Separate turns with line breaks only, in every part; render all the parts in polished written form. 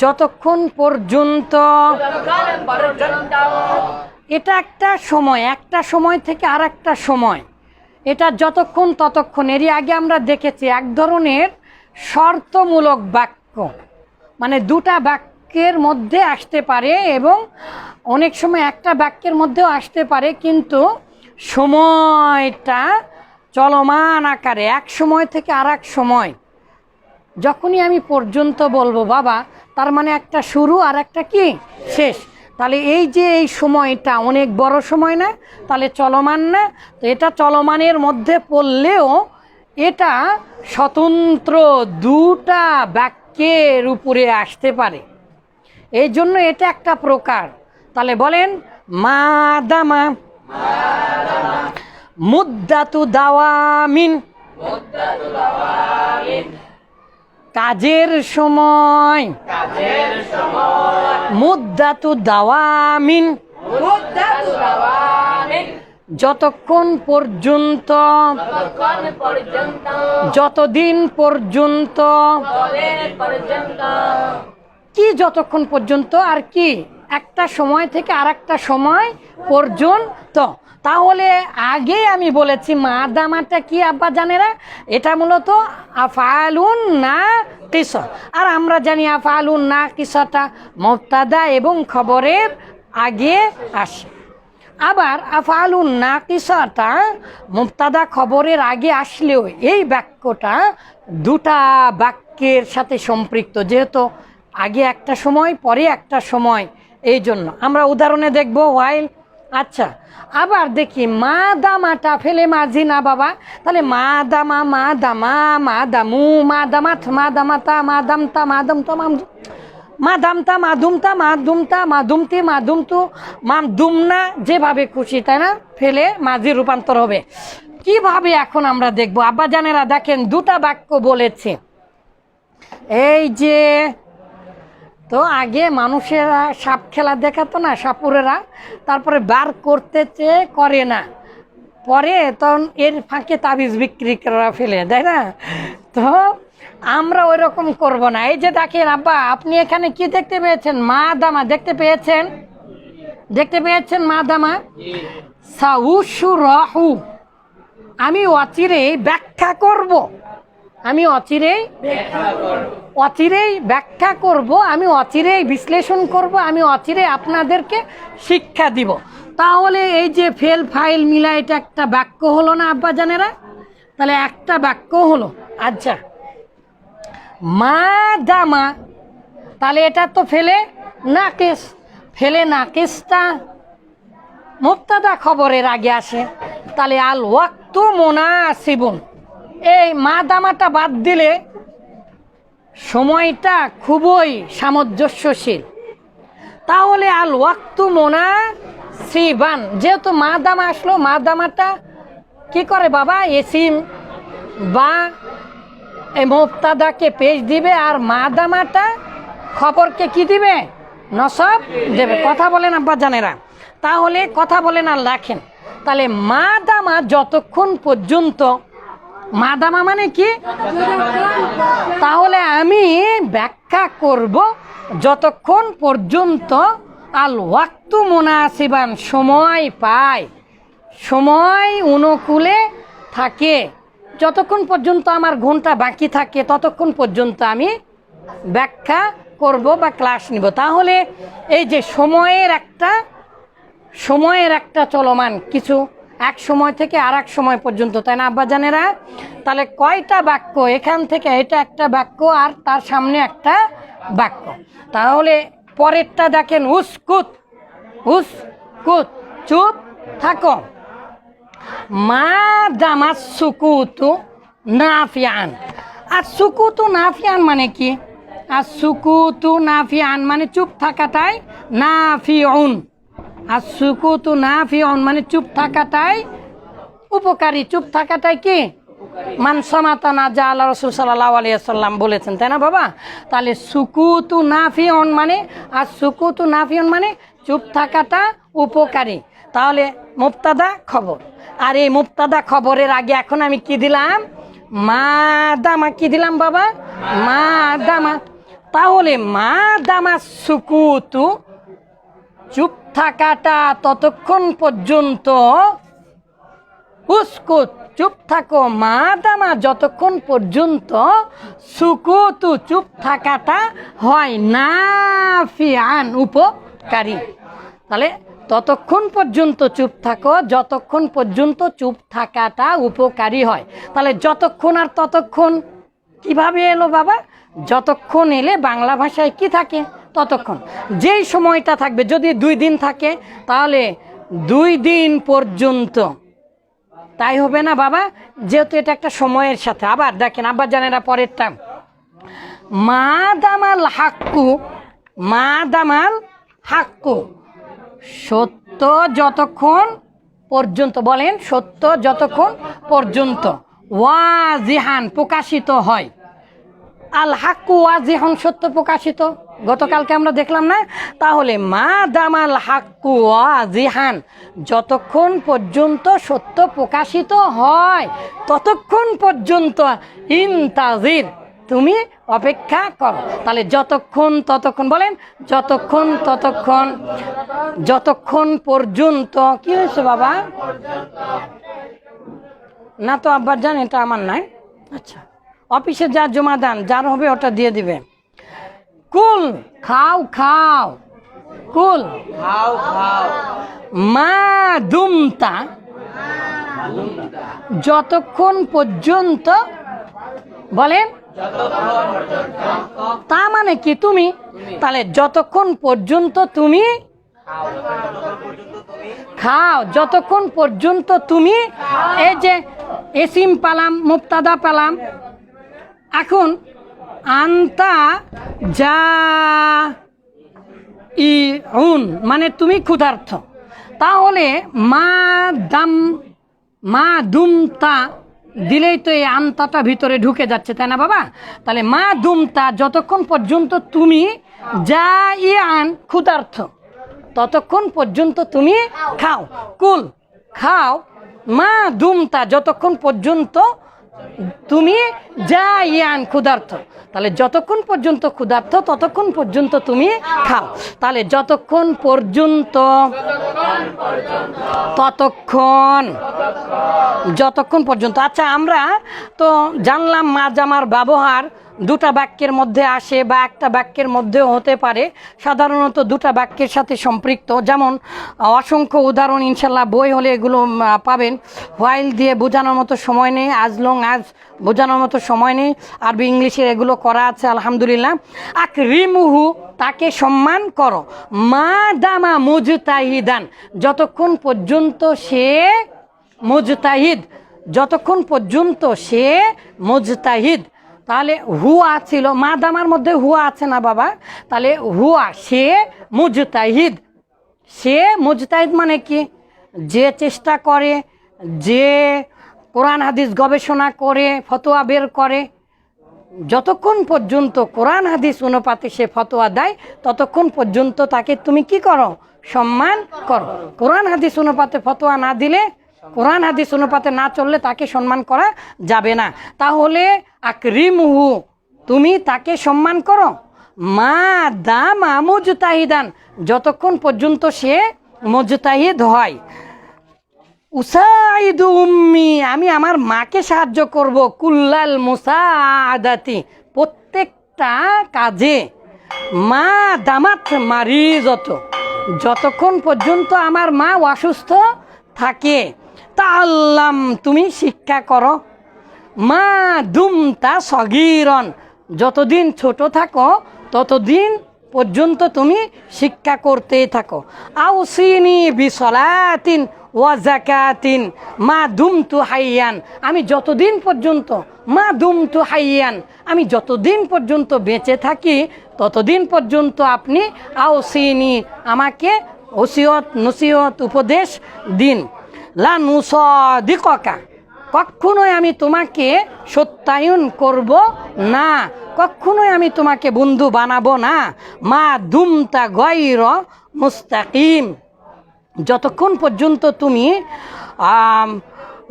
যতক্ষণ পর্যন্ত, এটা একটা সময় থেকে আর একটা সময়, এটা যতক্ষণ ততক্ষণ। এরই আগে আমরা দেখেছি এক ধরনের শর্তমূলক বাক্য, মানে দুটা বাক্যের মধ্যে আসতে পারে এবং অনেক সময় একটা বাক্যের মধ্যেও আসতে পারে, কিন্তু সময়টা চলমান আকারে এক সময় থেকে আর এক সময়। যখনই আমি পর্যন্ত বলবো বাবা, তার মানে একটা শুরু আর একটা কি শেষ। তাহলে এই যে এই সময়টা অনেক বড় সময় না, তাহলে চলমান না? তো এটা চলমানের মধ্যে পড়লেও এটা স্বতন্ত্র দুটা বাক্যের উপরে আসতে পারে, এই জন্য এটা একটা প্রকার। তাহলে বলেন মাদামা মুদ্দাতু দাওয়ামিন, কাজের সময়, মুদ্দাতু দাওয়ামিন, যতক্ষণ পর্যন্ত, যতদিন পর্যন্ত, কি যতক্ষণ পর্যন্ত আর কি একটা সময় থেকে আর একটা সময় পর্যন্ত। তাহলে আগে আমি বলেছি মাদামাটা কি আব্বা জানেরা, এটা মূলত আফআলুন নাকিসা। আর আমরা জানি আফআলুন নাকিসাটা মুবতাদা এবং খবরের আগে আসে। আবার আফআলুন নাকিসাটা মুবতাদা খবরের আগে আসলেও এই বাক্যটা দুটা বাক্যের সাথে সম্পৃক্ত, যেহেতু আগে একটা সময় পরে একটা সময়, এই জন্য আমরা উদাহরণে দেখব ওয়াইল। আচ্ছা, আবার দেখি মা দামাটা ফেলে মাঝি না বাবা, তাহলে মা দামা, মা দামা, মা দামু, মা দামাত, মা দামাতা, মা দামতা, মা দামতা, মা দামতা, মা দুমতা, মা দুমতা, মা দুমতি, মা দুমতু, মা দুমনা, যেভাবে খুশি তাই না, ফেলে মাঝি রূপান্তর হবে। কিভাবে এখন আমরা দেখব। আব্বা জানেরা দেখেন দুটা বাক্য বলেছে। এই যে তো আগে মানুষেরা সাপ খেলা দেখাতো না, সাপুরেরা, তারপরে বার করতে চেয়ে করে না, পরে তখন এর ফাঁকে তাবিজ বিক্রি করা ফেলে দেয় না। তো আমরা ওই রকম করবো না। এই যে দেখেন আব্বা, আপনি এখানে কি দেখতে পেয়েছেন? মা দামা দেখতে পেয়েছেন, দেখতে পেয়েছেন মা দামা। সাউশুরাহু, আমি অচিরেই ব্যাখ্যা করব, আমি অচিরেই ব্যাখ্যা করব, আমি অচিরেই বিশ্লেষণ করব, আমি অচিরেই আপনাদেরকে শিক্ষা দিব। তাহলে এই যে ফেল ফাইল মিলা, এটা একটা বাক্য হলো না আব্বা জানেরা? তাহলে একটা বাক্য হলো। আচ্ছা, মা দামা, তাহলে এটা তো ফেলে নাকিস, ফেলে নাকিসটা মুবতাদা খবরের আগে আসে। তাহলে আল ওয়াক্তু মুনাসিবুন, এই মা দামাটা বাদ দিলে সময়টা খুবই সামঞ্জস্যশীল। তাহলে আল ওয়াক্তু মুনাসিবান, যেহেতু মা দামা আসলো, মা দামাটা কি করে বাবা, ইসিম বা এই মুবতাদাকে পেশ দিবে, আর মা দামাটা খবরকে কি দিবে, নসব দেবে। কথা বলেন আব্বা জানেরা? তাহলে কথা বলেন আর লেখেন। তাহলে মা দামা যতক্ষণ পর্যন্ত, মা দামা মানে কি, তাহলে আমি ব্যাখ্যা করব যতক্ষণ পর্যন্ত আল ওয়াক্তু মুনাসিবান, সময় পায়, সময় অনুকূলে থাকে, যতক্ষণ পর্যন্ত আমার ঘন্টা বাকি থাকে ততক্ষণ পর্যন্ত আমি ব্যাখ্যা করব বা ক্লাস নিব। তাহলে এই যে সময়ের একটা চলমান কিছু, এক সময় থেকে আর এক সময় পর্যন্ত, তাই না আব্বা জানেরা? তাহলে কয়টা বাক্য এখান থেকে, এটা একটা বাক্য আর তার সামনে একটা বাক্য। তাহলে পরেরটা দেখেন, উসকুত, উসকুত, চুপ থাকো। মা দামাস সুকুতু নাফিয়ান, আর সুকুতু নাফিয়ান মানে কি? আর সুকুতু নাফিয়ান মানে চুপ থাকাটাই নাফিউন, আর সুকুতু নাফিউন মানে চুপ থাকাটাই উপকারী, চুপ থাকাটাই কি মান সামাতা না যা আল্লাহ রাসূল সাল্লাল্লাহু আলাইহি ওয়াসাল্লাম বলেছেন, তাই না বাবা? তাহলে সুকুতু নাফিউন মানে, আর সুকুতু নাফিউন মানে চুপ থাকাটা উপকারী। তাহলে মুবতাদা খবর, আর এই মুবতাদা খবরের আগে এখন আমি কি দিলাম? মা দামা কি দিলাম বাবা? মা দামা। তাহলে মা দামা সুকুতু, চুপ থাকাটা ততক্ষণ পর্যন্ত, উস্কুত চুপ থাকো, মা দামা যতক্ষণ পর্যন্ত, সুকুতু চুপ থাকাটা হয় নাফিআন উপকারী। তাহলে ততক্ষণ পর্যন্ত চুপ থাকো যতক্ষণ পর্যন্ত চুপ থাকাটা উপকারী হয়। তাহলে যতক্ষণ আর ততক্ষণ কিভাবে এলো বাবা? যতক্ষণ এলে বাংলা ভাষায় কি থাকে? ততক্ষণ। যেই সময়টা থাকবে, যদি 2 দিন থাকে তাহলে 2 দিন পর্যন্ত, তাই হবে না বাবা? যেহেতু এটা একটা সময়ের সাথে। আবার দেখেন আব্বা জানেরা পরেরটা, মা দামাল হাক্কু, মা দামাল হাক্কু, সত্য যতক্ষণ পর্যন্ত, বলেন সত্য যতক্ষণ পর্যন্ত, ওয়াজিহান প্রকাশিত হয়। আল হাক্কু ওয়াজিহান সত্য প্রকাশিত, গতকালকে আমরা দেখলাম না? তাহলে মা দামাল হাক্কু ওয়াজিহান যতক্ষণ পর্যন্ত সত্য প্রকাশিত হয় ততক্ষণ পর্যন্ত, ইনতাজির তুমি অপেক্ষা করো। তাহলে যতক্ষণ ততক্ষণ, বলেন যতক্ষণ ততক্ষণ, যতক্ষণ পর্যন্ত। কি হয়েছে বাবা? না তো আব্বার জান, এটা আমার নাই। আচ্ছা, অফিসে যা জমা দেন, যার হবে ওটা দিয়ে দিবে। কুল খাও খাও, কুল
খাও খাও,
মা দুমতা যতক্ষণ পর্যন্ত, বলেন তা মানে কি? তুমি। তাহলে যতক্ষণ পর্যন্ত তুমি খাও, যতক্ষণ পর্যন্ত তুমি, এই যে এসিম পালাম, মুবতাদা পেলাম। এখন আন্তা যা ইউন মানে তুমি ক্ষুধার্ত। তাহলে মা দুমতা দিলেই তো এই আন্তাটা ভিতরে ঢুকে যাচ্ছে, তাই না বাবা? তাহলে মা দুমতা যতক্ষণ পর্যন্ত তুমি যা ইয়ান ক্ষুধার্ত ততক্ষণ পর্যন্ত তুমি খাও। কুল খাও, মা দুমতা যতক্ষণ পর্যন্ত তুমি যা ইয়ান ক্ষুধার্ত। তাহলে যতক্ষণ পর্যন্ত ক্ষুধার্ত ততক্ষণ পর্যন্ত তুমি খাও। তাহলে যতক্ষণ পর্যন্ত, ততক্ষণ, যতক্ষণ পর্যন্ত। আচ্ছা, আমরা তো জানলাম মা জামার ব্যবহার 2টা বাক্যের মধ্যে আসে বা একটা বাক্যের মধ্যেও হতে পারে, সাধারণত 2টা বাক্যের সাথে সম্পৃক্ত। যেমন অসংখ্য উদাহরণ ইনশাল্লাহ বই হলে এগুলো পাবেন। হোয়াইল দিয়ে বোঝানোর মতো সময় নেই, আজ লং আজ বোঝানোর মতো সময় নেই, আরবি ইংলিশের এগুলো করা আছে আলহামদুলিল্লাহ। আকরিমুহু তাকে সম্মান করো, মা দামা মুজতাহিদান যতক্ষণ পর্যন্ত সে মুজতাহিদ, যতক্ষণ পর্যন্ত সে মুজতাহিদ। তাহলে হুয়া ছিল, মা দামার মধ্যে হুয়া আছে না বাবা? তাহলে হুয়া সে মুজতাহিদ, সে মুজতাহিদ মানে কি? যে চেষ্টা করে, যে কোরআন হাদিস গবেষণা করে ফতোয়া বের করে, যতক্ষণ পর্যন্ত কোরআন হাদিস অনুপাতে সে ফতোয়া দেয় ততক্ষণ পর্যন্ত তাকে তুমি কি করো? সম্মান করো। কোরআন হাদিস অনুপাতে ফতোয়া না দিলে, কোরআন হাদিস অনুপাতে না চললে তাকে সম্মান করা যাবে না। তাহলে আকরিমহু তুমি তাকে সম্মান করো, মা দামা মুজতাহিদান যতক্ষণ পর্যন্ত সে মুজতাহিদ হয়। উসাইদু উম্মি আমি আমার মাকে সাহায্য করব, কুল্লাল মুসাআদাতি প্রত্যেকটা কাজে, মা দামাত মারিজত যতক্ষণ পর্যন্ত আমার মা অসুস্থ থাকে, তাআল্লাম তুমি শিক্ষা করো, মা দুমতা সগীরন যতদিন ছোট থাকো ততদিন পর্যন্ত তুমি শিক্ষা করতেই থাকো। আউসিনি বিসলাতিন ওয়া যাকাতিন মা দুমতু হাইয়ান আমি যতদিন পর্যন্ত, মা দুমতু হাইয়ান আমি যতদিন পর্যন্ত বেঁচে থাকি ততদিন পর্যন্ত আপনি আউসিনি আমাকে ওসিয়ত নসিহত উপদেশ দিন। লা নুসাদিকা কখনোই আমি তোমাকে সত্যায়ন করব না, কখনোই আমি তোমাকে বন্ধু বানাবো না। মা দুমতা গায়র মুস্তাকিম যতক্ষণ পর্যন্ত তুমি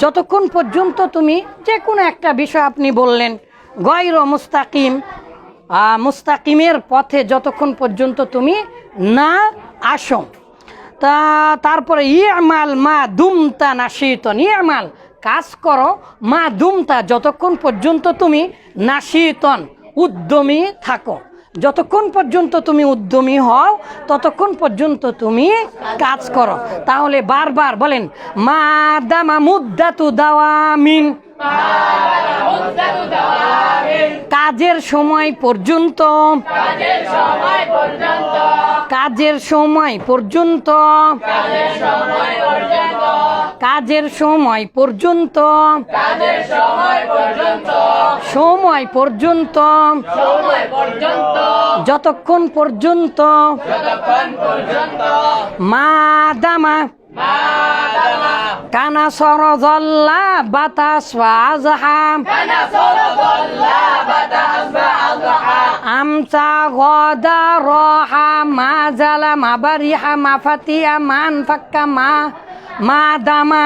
যতক্ষণ পর্যন্ত তুমি যে কোনো একটা বিষয় আপনি বললেন গয়র মুস্তাকিম, মুস্তাকিমের পথে যতক্ষণ পর্যন্ত তুমি না আসো। তারপরে ইয়ামাল মা দুমতা নাশিতন, ইয়ামাল কাজ করো, মা দুমতা যতক্ষণ পর্যন্ত তুমি নাশিতন উদ্যমী থাকো, যতক্ষণ পর্যন্ত তুমি উদ্যমী হও ততক্ষণ পর্যন্ত তুমি কাজ করো। তাহলে বারবার বলেন মা দামা মুদ্দাতু দাওয়ামিন, কাজের সময় পর্যন্ত, কাজের সময় পর্যন্ত, কাজের সময় পর্যন্ত, সময় পর্যন্ত, যতক্ষণ পর্যন্ত, মা দামা কানা সরজল্লা বাতাস আজহা আমসা গদা রহা মা জালা মাবারিহা মাফাতিয়া মান ফাক্কা মা দামা